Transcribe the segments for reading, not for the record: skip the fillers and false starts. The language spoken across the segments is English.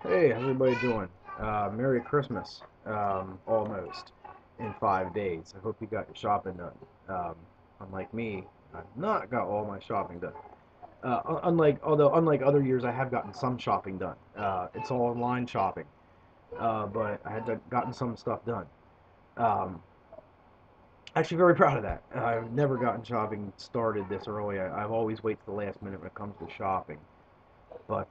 Hey, how's everybody doing? Merry Christmas, almost in 5 days. I hope you got your shopping done. Unlike me, I've not got all my shopping done. Unlike other years, I have gotten some shopping done. It's all online shopping, but I had gotten some stuff done. Um, Actually, very proud of that. I've never gotten shopping started this early. I've always waited to the last minute when it comes to shopping, but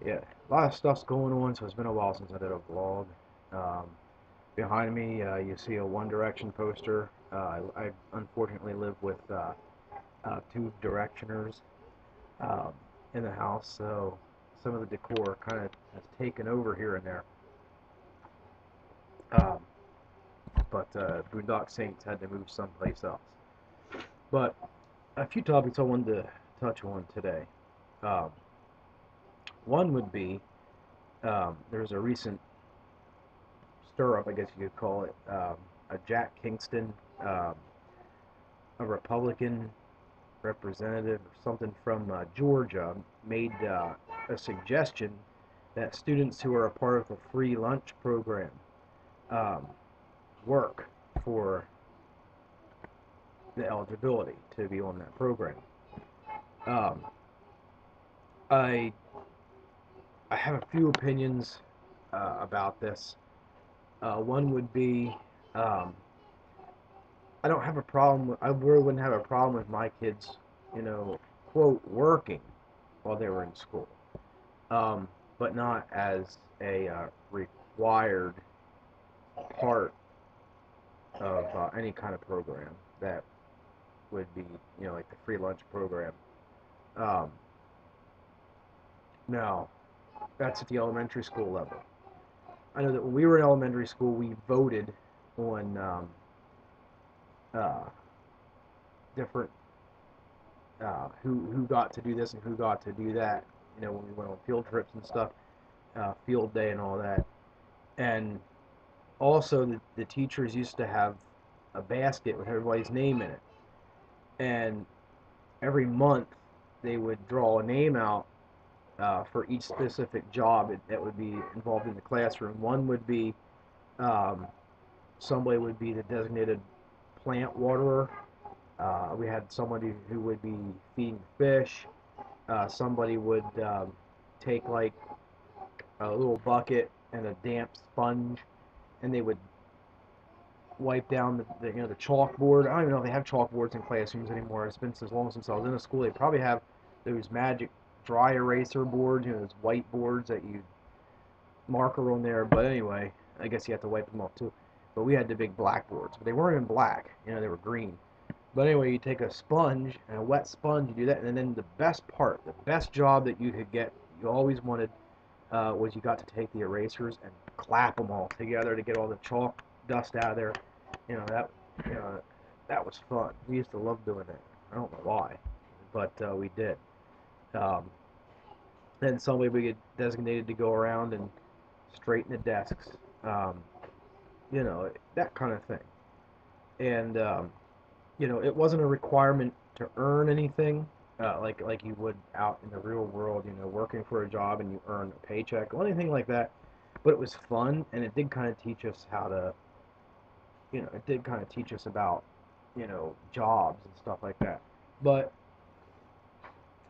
yeah, a lot of stuff's going on, so it's been a while since I did a vlog. Um, Behind me, you see a One Direction poster. I unfortunately live with two Directioners um, in the house, so some of the decor kind of has taken over here and there. Um, but Boondock Saints had to move someplace else. But a few topics I wanted to touch on today. Um, One would be there's a recent stir up, I guess you could call it. A Jack Kingston, um, a Republican representative or something from Georgia, made a suggestion that students who are a part of the free lunch program um, work for the eligibility to be on that program. Um, I I have a few opinions about this. One would be um, I don't have a problem. I really wouldn't have a problem with my kids, quote, working while they were in school, but not as a required part of any kind of program that would be, like the free lunch program. Um, Now, that's at the elementary school level. I know that when we were in elementary school, we voted on uh, different who got to do this and who got to do that. When we went on field trips and stuff, field day and all that. And also, the teachers used to have a basket with everybody's name in it. And every month, they would draw a name out for each specific job that would be involved in the classroom. One would be somebody would be the designated plant waterer. We had somebody who would be feeding fish. Somebody would take like a little bucket and a damp sponge, and they would wipe down the chalkboard. I don't even know if they have chalkboards in classrooms anymore. It's been so long since I was in a school. They probably have those magic dry eraser boards, those white boards that you marker on there. But anyway, I guess you have to wipe them off too. But we had the big blackboards, but they weren't even black. They were green. But anyway, you take a sponge and a wet sponge, you do that, and then the best part, the best job that you could get, you always wanted, was you got to take the erasers and clap them all together to get all the chalk dust out of there. You know that, you know, that was fun. We used to love doing that. I don't know why, but we did. Um, then somebody would get designated to go around and straighten the desks, um, that kind of thing. And it wasn't a requirement to earn anything, like you would out in the real world, working for a job and you earn a paycheck or anything like that. But it was fun, and it did kind of teach us how to, it did kind of teach us about, jobs and stuff like that. But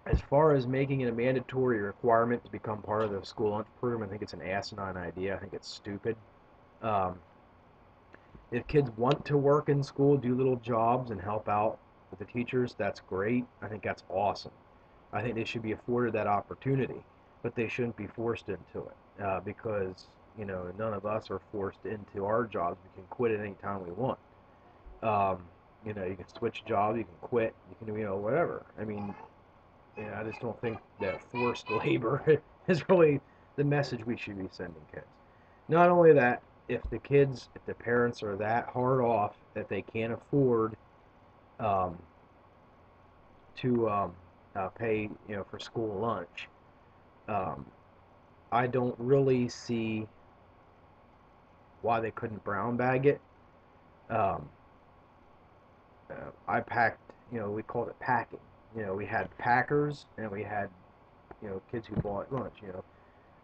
as far as making it a mandatory requirement to become part of the school lunch program, I think it's an asinine idea. I think it's stupid. Um, if kids want to work in school, do little jobs, and help out with the teachers, that's great. I think that's awesome. I think they should be afforded that opportunity, but they shouldn't be forced into it because none of us are forced into our jobs. We can quit at any time we want. Um, you can switch jobs, you can quit, you can do whatever. I mean, I just don't think that forced labor is really the message we should be sending kids. Not only that, if the parents are that hard off that they can't afford um, to pay, for school lunch, um, I don't really see why they couldn't brown bag it. Um, I packed, we called it packing. We had packers and we had, kids who bought lunch.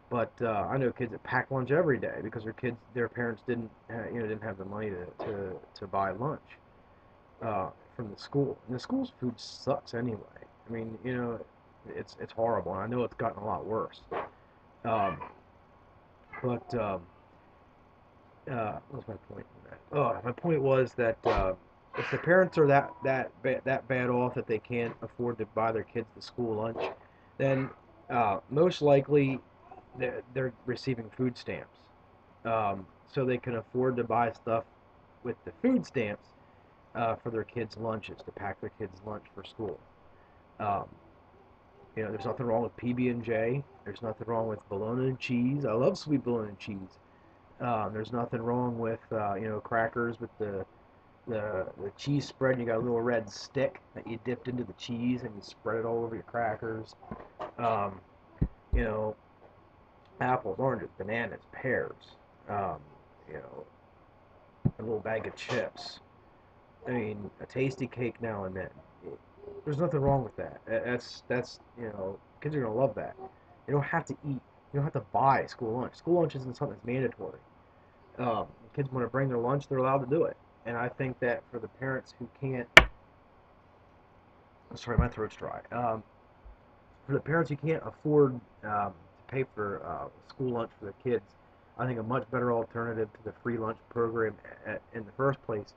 But I know kids that pack lunch every day because their parents didn't have the money to buy lunch from the school. And the school's food sucks anyway. I mean, it's horrible. And I know it's gotten a lot worse. Um, but what was my point? Oh, my point was that if the parents are that bad off that they can't afford to buy their kids the school lunch, then most likely they're receiving food stamps, so they can afford to buy stuff with the food stamps for their kids' lunches to pack their kids' lunch for school. Um, there's nothing wrong with PB&J. There's nothing wrong with bologna and cheese. I love sweet bologna and cheese. There's nothing wrong with crackers with the cheese spread. You got a little red stick that you dipped into the cheese and you spread it all over your crackers. Um, you know, apples, oranges, bananas, pears. Um, you know, a little bag of chips. I mean, a tasty cake now and then. There's nothing wrong with that. That's kids are gonna love that. You don't have to eat. You don't have to buy school lunch. School lunch isn't something that's mandatory. Kids want to bring their lunch, they're allowed to do it. And I think that for the parents who can't, sorry, my throat's dry. For the parents who can't afford to pay for school lunch for their kids, I think a much better alternative to the free lunch program in the first place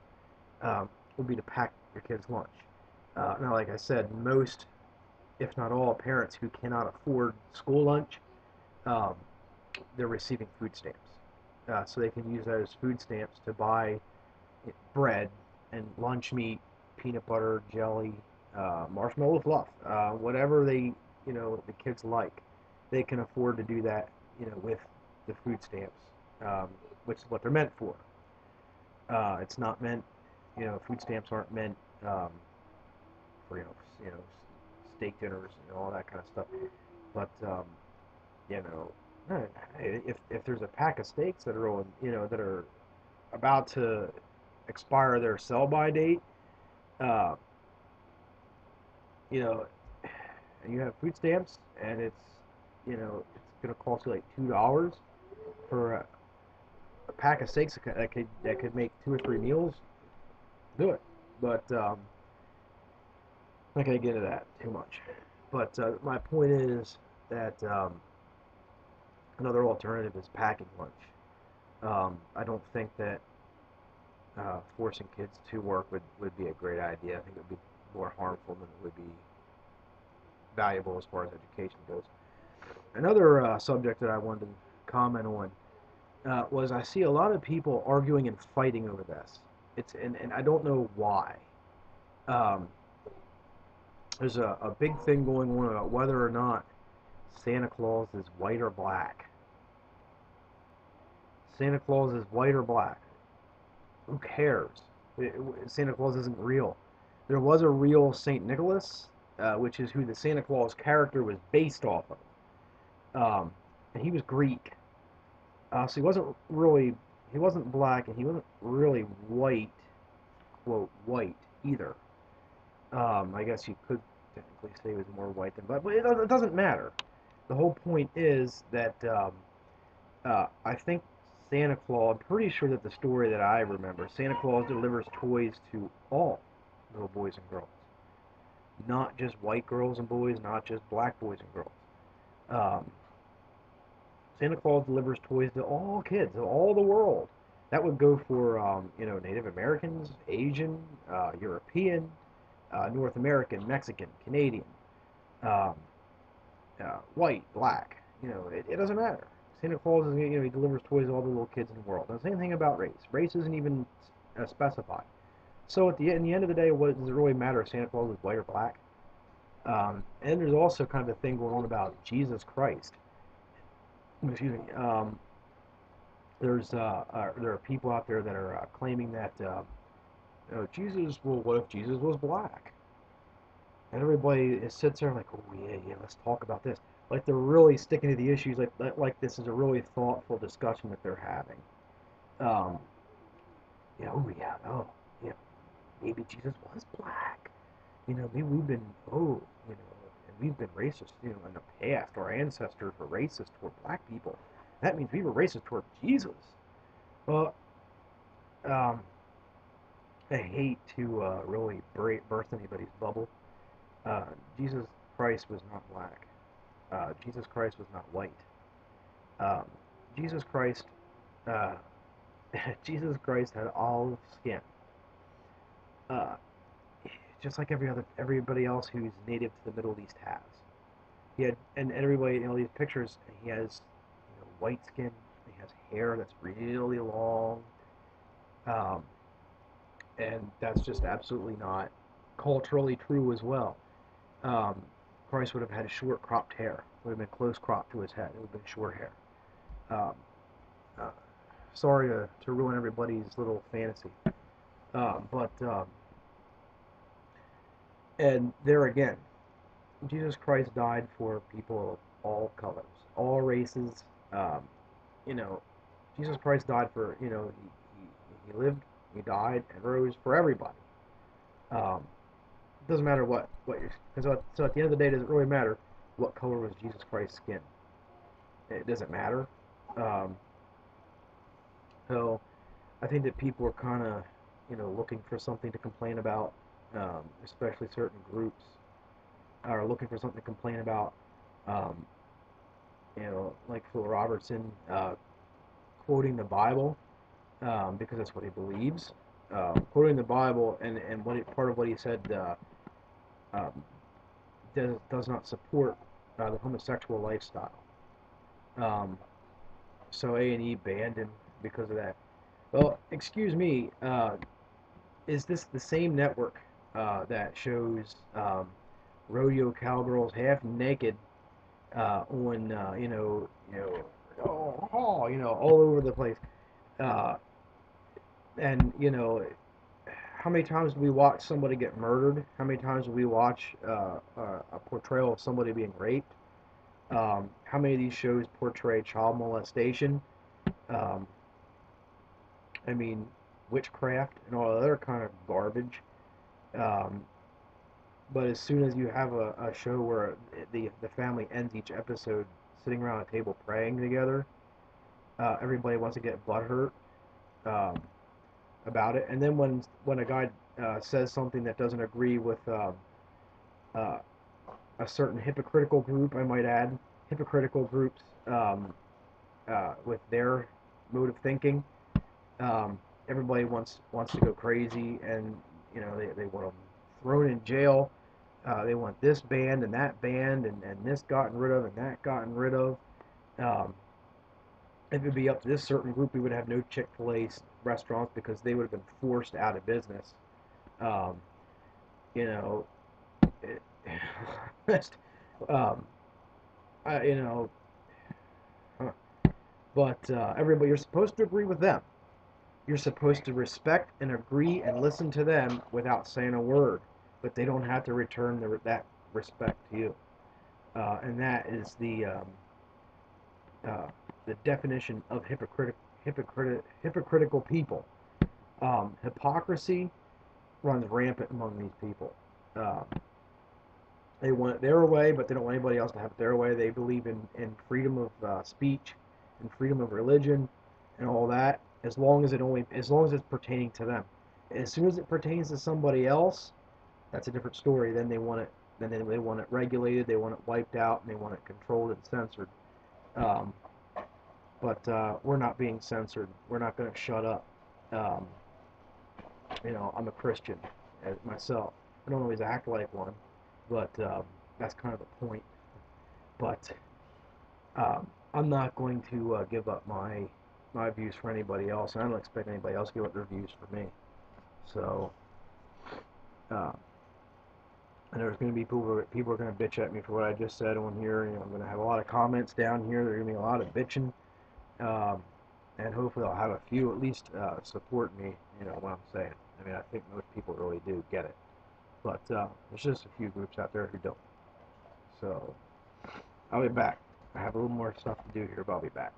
would be to pack your kids' lunch. Now, like I said, most, if not all, parents who cannot afford school lunch, um, they're receiving food stamps. So they can use those food stamps to buy bread and lunch meat, peanut butter, jelly, marshmallow fluff, whatever the kids like. They can afford to do that, with the food stamps, which is what they're meant for. It's not meant, food stamps aren't meant for steak dinners and all that kind of stuff. But you know, if there's a pack of steaks that are about to expire their sell by date, uh, you know, and you have food stamps, and it's gonna cost you like $2 for a pack of steaks that could make 2 or 3 meals. Do it, but I'm not gonna get into that too much. But my point is that another alternative is packing lunch. I don't think that forcing kids to work would be a great idea. I think it would be more harmful than it would be valuable as far as education goes. Another subject that I wanted to comment on was I see a lot of people arguing and fighting over this. And I don't know why. Um, there's a big thing going on about whether or not Santa Claus is white or black. Santa Claus is white or black. Who cares? Santa Claus isn't real. There was a real Saint Nicholas, which is who the Santa Claus character was based off of. And he was Greek, so he wasn't black, and he wasn't really white, quote white either. I guess you could technically say he was more white than black, but it doesn't matter. The whole point is that I think Santa Claus, I'm pretty sure that the story that I remember, Santa Claus delivers toys to all little boys and girls. Not just white girls and boys, not just black boys and girls. Um, Santa Claus delivers toys to all kids of all the world. That would go for Native Americans, Asian, European, North American, Mexican, Canadian, um, white, black. It doesn't matter. Santa Claus is he delivers toys to all the little kids in the world. And the same thing about race. Race isn't even specified. So in the end of the day, what does it really matter if Santa Claus is white or black? And there's also kind of a thing going on about Jesus Christ. Excuse me. There are people out there that are claiming that Jesus. Well, what if Jesus was black? And everybody sits there like, oh yeah, let's talk about this. Like they're really sticking to the issues. Like this is a really thoughtful discussion that they're having. Um, yeah, maybe Jesus was black. Maybe we've been, you know, we've been racist, in the past. Our ancestors were racist toward black people. That means we were racist toward Jesus. Well, um, I hate to really burst anybody's bubble. Uh, Jesus Christ was not black. Jesus Christ was not white. Um, Jesus Christ, uh, Jesus Christ had olive skin, uh, just like everybody else who's native to the Middle East has. He had, and everybody, these pictures, he has, white skin. He has hair that's really long, um, and that's just absolutely not culturally true as well. Um, Christ would have had short cropped hair. It would have been close cropped to his head. It would have been short hair. Um, uh, Sorry to ruin everybody's little fantasy, but and there again, Jesus Christ died for people of all colors, all races. Um, you know, Jesus Christ died for, he lived, he died, and rose for everybody. Um, it doesn't matter what you're, so at the end of the day, does it really matter what color was Jesus Christ's skin? It doesn't matter. Um, so I think that people are kind of, looking for something to complain about, especially certain groups are looking for something to complain about. Um, like Phil Robertson quoting the Bible because that's what he believes. Quoting the Bible and part of what he said um, does not support the homosexual lifestyle. Um, so A&E banned him because of that. Well, excuse me, is this the same network that shows rodeo cowgirls half naked on all over the place? Uh, and how many times do we watch somebody get murdered? How many times do we watch a portrayal of somebody being raped? How many of these shows portray child molestation? Um, I mean, witchcraft and all other kind of garbage. Um, but as soon as you have a show where the family ends each episode sitting around a table praying together, everybody wants to get butthurt um, about it. And then when a guy says something that doesn't agree with uh, a certain hypocritical group, I might add, hypocritical groups with their mode of thinking, everybody wants to go crazy, and they want them thrown in jail. They want this banned and that banned, and this gotten rid of and that gotten rid of. Um, if it would be up to this certain group, we would have no Chick-fil-A restaurants because they would have been forced out of business. Um, you know, it, just, um, I, you know, huh. But everybody, you're supposed to agree with them. You're supposed to respect and agree and listen to them without saying a word, but they don't have to return that respect to you. And that is uh, the definition of hypocritical people. Hypocrisy runs rampant among these people. Uh, they want it their way, but they don't want anybody else to have it their way. They believe in freedom of speech and freedom of religion and all that, as long as it's pertaining to them. As soon as it pertains to somebody else, that's a different story. Then they want it. Then they want it regulated. They want it wiped out, and they want it controlled and censored. Um, but we're not being censored. We're not going to shut up. Um, I'm a Christian myself. I don't always act like one, but that's kind of the point. But I'm not going to give up my views for anybody else, and I don't expect anybody else to give up their views for me. So, uh, and there's going to be people are going to bitch at me for what I just said on here. I'm going to have a lot of comments down here. There's going to be a lot of bitching, um, and hopefully I'll have a few at least support me. What I'm saying. I mean, I think most people really do get it, but there's just a few groups out there who don't. So I'll be back. I have a little more stuff to do here, but I'll be back.